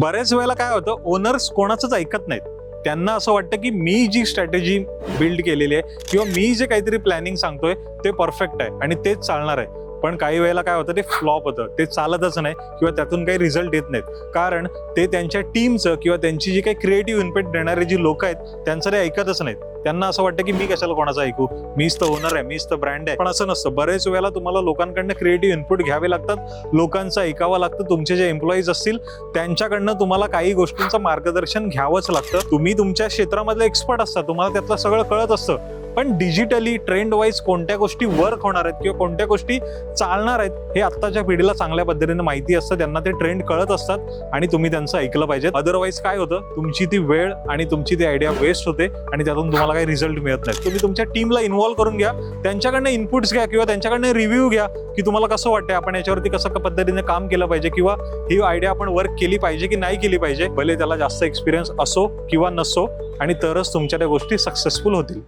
बऱ्याच वेळेला काय होतं, ओनर्स कोणाचंच ऐकत नाहीत. त्यांना असं वाटतं की मी जी स्ट्रॅटेजी बिल्ड केलेली आहे किंवा मी जे काहीतरी प्लॅनिंग सांगतोय ते परफेक्ट आहे आणि तेच चालणार आहे. पण काही वेळेला काय होतं, ते फ्लॉप होतं, ते चालतच नाही किंवा त्यातून काही रिझल्ट येत नाहीत. कारण ते त्यांच्या टीमचं किंवा त्यांची जी काही क्रिएटिव्ह इनपुट देणारे जी लोक आहेत त्यांचं ते ऐकतच नाहीत. त्यांना असं वाटतं की मी कशाला कोणाचं ऐकू, मीच तर ओनर आहे, मीच तर ब्रँड आहे. पण असं नसतं. बरेच वेळेला तुम्हाला लोकांकडनं क्रिएटिव्ह इनपुट घ्यावे लागतात, लोकांचं ऐकावं लागतं. तुमचे जे एम्प्लॉईज असतील त्यांच्याकडनं तुम्हाला काही गोष्टींचं मार्गदर्शन घ्यावंच लागतं. तुम्ही तुमच्या क्षेत्रामधले एक्सपर्ट असता, तुम्हाला त्यातलं सगळं कळत असतं. पण डिजिटली ट्रेंड वाईज कोणत्या गोष्टी वर्क होणार आहेत किंवा कोणत्या गोष्टी चालणार आहेत हे आत्ताच्या पिढीला चांगल्या पद्धतीने माहिती असतं. त्यांना ते ट्रेंड कळत असतात आणि तुम्ही त्यांचं ऐकलं पाहिजे. अदरवाईज काय होतं, तुमची ती वेळ आणि तुमची ती आयडिया वेस्ट होते आणि त्यातून तुम्हाला काही रिझल्ट मिळत नाही. तुम्ही तुमच्या टीमला इन्व्हॉल्व करून घ्या, त्यांच्याकडनं इनपुट्स घ्या किंवा त्यांच्याकडनं रिव्ह्यू घ्या की तुम्हाला कसं वाटतंय, आपण याच्यावरती कसं पद्धतीने काम केलं पाहिजे किंवा ही आयडिया आपण वर्क केली पाहिजे की नाही केली पाहिजे. भले त्याला जास्त एक्सपिरियन्स असो किंवा नसो, आणि तरच तुमच्या त्या गोष्टी सक्सेसफुल होतील.